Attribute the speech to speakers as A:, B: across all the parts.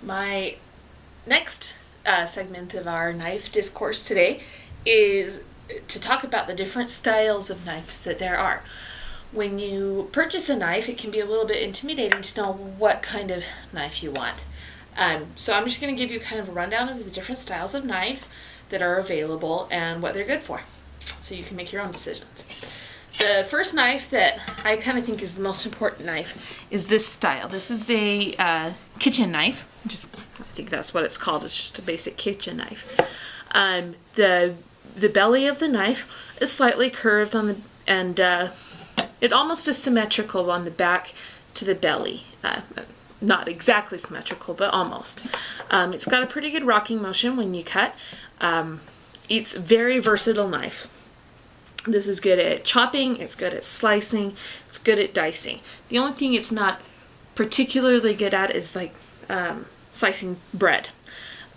A: My next segment of our knife discourse today is to talk about the different styles of knives that there are. When you purchase a knife, it can be a little bit intimidating to know what kind of knife you want. So I'm just going to give you kind of a rundown of the different styles of knives that are available and what they're good for, so you can make your own decisions. The first knife that I kind of think is the most important knife is this style. This is a kitchen knife. I think that's what it's called. It's just a basic kitchen knife. The belly of the knife is slightly curved on the and it almost is symmetrical on the back to the belly. Not exactly symmetrical, but almost. It's got a pretty good rocking motion when you cut. It's a very versatile knife. This is good at chopping, it's good at slicing, it's good at dicing. The only thing it's not particularly good at is like slicing bread.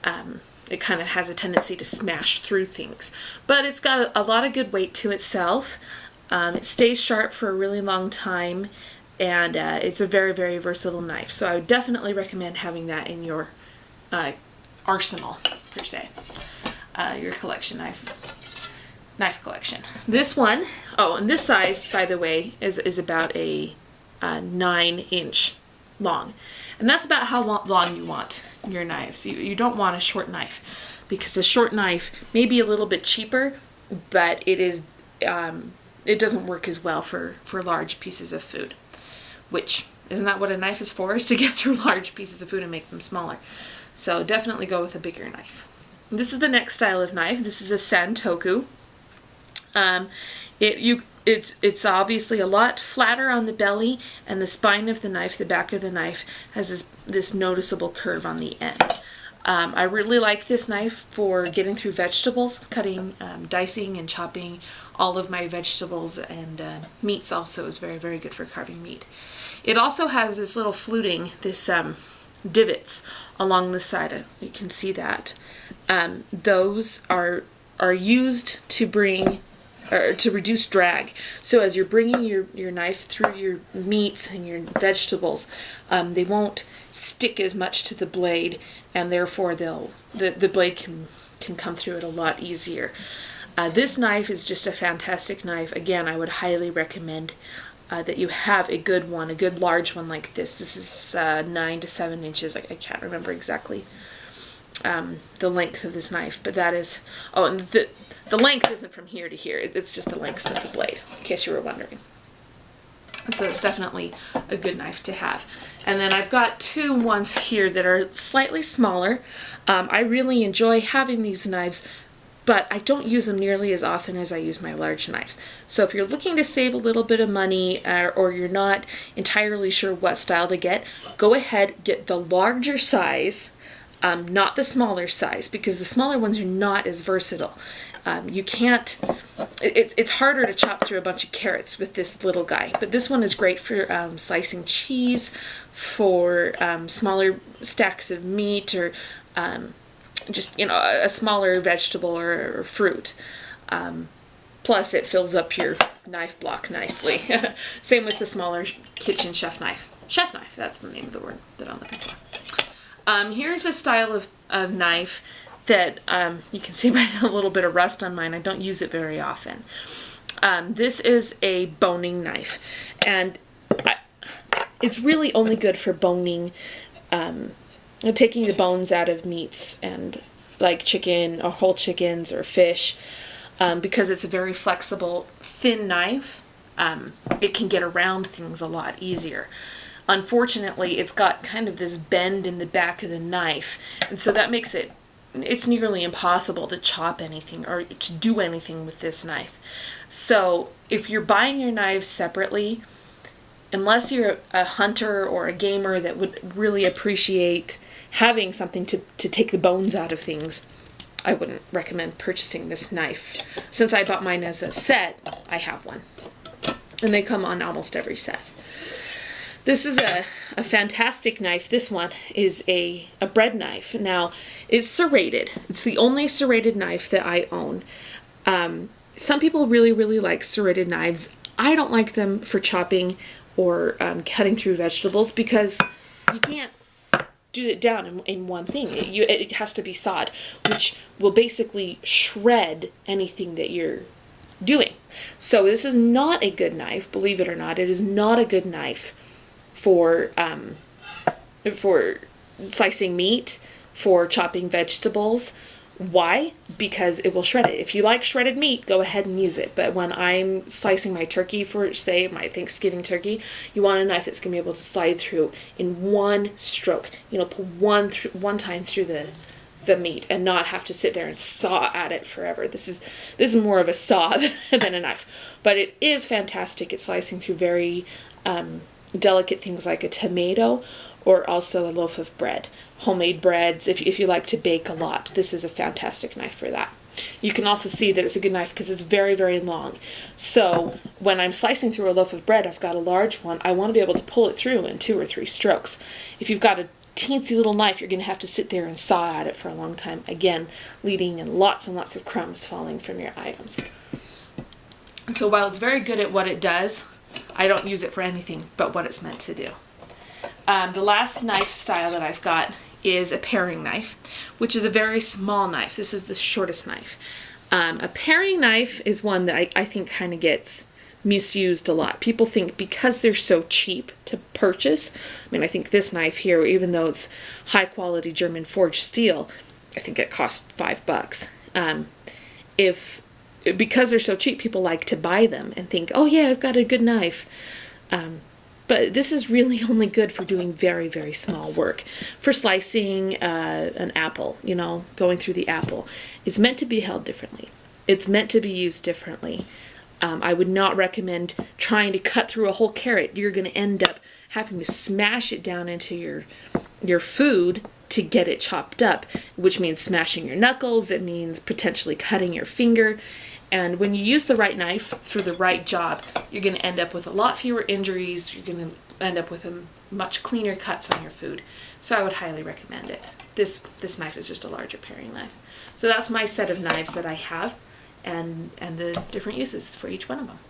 A: It kind of has a tendency to smash through things. But it's got a lot of good weight to itself. It stays sharp for a really long time, and it's a very, very versatile knife. So I would definitely recommend having that in your arsenal, per se. Your collection knife collection. This one, and this size, by the way, is about a 9-inch long. And that's about how long you want your knives. You don't want a short knife, because a short knife may be a little bit cheaper, but it doesn't work as well for large pieces of food. Which, isn't that what a knife is for? Is to get through large pieces of food and make them smaller. So definitely go with a bigger knife. This is the next style of knife. This is a santoku. It's obviously a lot flatter on the belly, and the spine of the knife, the back of the knife, has this noticeable curve on the end. I really like this knife for getting through vegetables, cutting, dicing, and chopping all of my vegetables, and meats also is very, very good for carving meat. It also has this little fluting, this divots along the side. You can see that. Those are used to reduce drag. So as you're bringing your knife through your meats and your vegetables, they won't stick as much to the blade, and therefore the blade can come through it a lot easier. This knife is just a fantastic knife. Again, I would highly recommend that you have a good one, a good large one like this. This is 9 to 7 inches. I can't remember exactly the length of this knife, but that is, and the length isn't from here to here. It's just the length of the blade, in case you were wondering. So it's definitely a good knife to have. And then I've got two ones here that are slightly smaller. I really enjoy having these knives, but I don't use them nearly as often as I use my large knives. So if you're looking to save a little bit of money, or you're not entirely sure what style to get, go ahead, get the larger size, not the smaller size, because the smaller ones are not as versatile. It's harder to chop through a bunch of carrots with this little guy, but this one is great for slicing cheese, for smaller stacks of meat, or just a smaller vegetable or fruit. Plus it fills up your knife block nicely. Same with the smaller kitchen chef knife. Chef knife, that's the name of the word that I'm looking for. Here's a style of knife that you can see by the little bit of rust on mine. I don't use it very often. This is a boning knife, and it's really only good for boning, taking the bones out of meats, and like chicken or whole chickens or fish, because it's a very flexible, thin knife. It can get around things a lot easier. Unfortunately, it's got kind of this bend in the back of the knife, and so that makes it's nearly impossible to chop anything or to do anything with this knife. So if you're buying your knives separately, unless you're a hunter or a gamer that would really appreciate having something to take the bones out of things, I wouldn't recommend purchasing this knife. Since I bought mine as a set, I have one. And they come on almost every set. This is a fantastic knife. This one is a bread knife. Now, it's serrated. It's the only serrated knife that I own. Some people really, really like serrated knives. I don't like them for chopping or cutting through vegetables, because you can't do it down in one thing. It has to be sawed, which will basically shred anything that you're doing. So this is not a good knife, believe it or not. It is not a good knife for slicing meat, for chopping vegetables. Why? Because it will shred it. If you like shredded meat, go ahead and use it. But when I'm slicing my turkey for, say, my Thanksgiving turkey, you want a knife that's going to be able to slide through in one stroke. Pull one time through the meat and not have to sit there and saw at it forever. This is more of a saw than a knife. But it is fantastic at slicing through very delicate things like a tomato, or also a loaf of bread. Homemade breads, if you like to bake a lot, this is a fantastic knife for that. You can also see that it's a good knife because it's very, very long. So when I'm slicing through a loaf of bread, I've got a large one, I want to be able to pull it through in 2 or 3 strokes. If you've got a teensy little knife, you're going to have to sit there and saw at it for a long time, again, leading in lots and lots of crumbs falling from your items. And so while it's very good at what it does, I don't use it for anything but what it's meant to do. The last knife style that I've got is a paring knife, which is a very small knife. This is the shortest knife. A paring knife is one that I think kind of gets misused a lot. People think because they're so cheap to purchase, I think this knife here, even though it's high quality German forged steel, I think it cost $5. Because they're so cheap, people like to buy them and think, oh yeah, I've got a good knife. But this is really only good for doing very, very small work. For slicing an apple, going through the apple. It's meant to be held differently. It's meant to be used differently. I would not recommend trying to cut through a whole carrot. You're going to end up having to smash it down into your food to get it chopped up, which means smashing your knuckles. It means potentially cutting your finger. And when you use the right knife for the right job, you're going to end up with a lot fewer injuries. You're going to end up with a much cleaner cuts on your food. So I would highly recommend it. This knife is just a larger paring knife. So that's my set of knives that I have, and the different uses for each one of them.